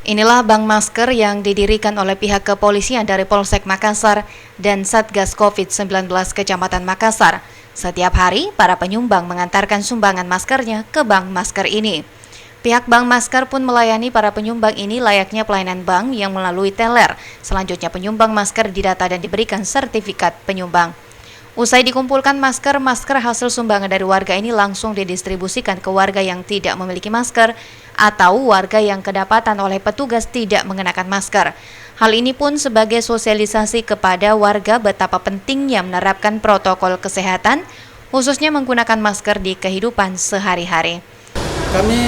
Inilah bank masker yang didirikan oleh pihak kepolisian dari Polsek Makassar dan Satgas COVID-19 Kecamatan Makassar. Setiap hari, para penyumbang mengantarkan sumbangan maskernya ke bank masker ini. Pihak bank masker pun melayani para penyumbang ini layaknya pelayanan bank yang melalui teller. Selanjutnya penyumbang masker didata dan diberikan sertifikat penyumbang. Usai dikumpulkan masker hasil sumbangan dari warga ini langsung didistribusikan ke warga yang tidak memiliki masker atau warga yang kedapatan oleh petugas tidak mengenakan masker. Hal ini pun sebagai sosialisasi kepada warga betapa pentingnya menerapkan protokol kesehatan, khususnya menggunakan masker di kehidupan sehari-hari. Kami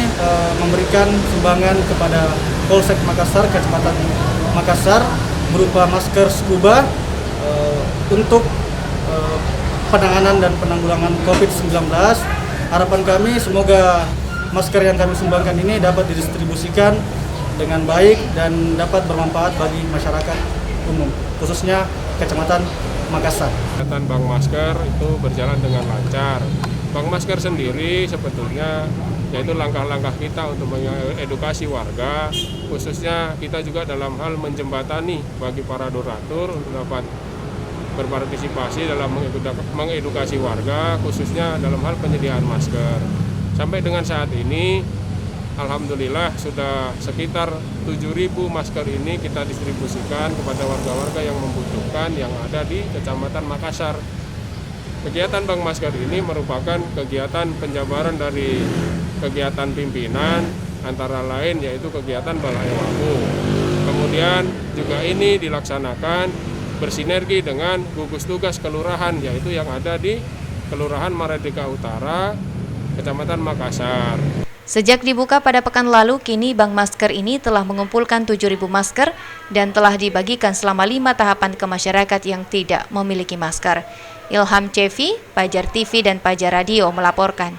memberikan sumbangan kepada Polsek Makassar, Kecamatan Makassar, berupa masker scuba untuk penanganan dan penanggulangan COVID-19. Harapan kami semoga masker yang kami sumbangkan ini dapat didistribusikan dengan baik dan dapat bermanfaat bagi masyarakat umum, khususnya Kecamatan Makassar. Kegiatan bank masker itu berjalan dengan lancar. Bank masker sendiri sebetulnya yaitu langkah-langkah kita untuk mengedukasi warga, khususnya kita juga dalam hal menjembatani bagi para donatur untuk dapat berpartisipasi dalam mengedukasi warga, khususnya dalam hal penyediaan masker. Sampai dengan saat ini, alhamdulillah sudah sekitar 7.000 masker ini kita distribusikan kepada warga-warga yang membutuhkan yang ada di Kecamatan Makassar. Kegiatan bank masker ini merupakan kegiatan penjabaran dari kegiatan pimpinan, antara lain yaitu kegiatan Balai Wabu. Kemudian juga ini dilaksanakan bersinergi dengan gugus tugas kelurahan, yaitu yang ada di Kelurahan Mardika Utara, Kecamatan Makassar. Sejak dibuka pada pekan lalu, kini bank masker ini telah mengumpulkan 7.000 masker dan telah dibagikan selama 5 tahapan ke masyarakat yang tidak memiliki masker. Ilham Cevi, Pajar TV dan Pajar Radio melaporkan.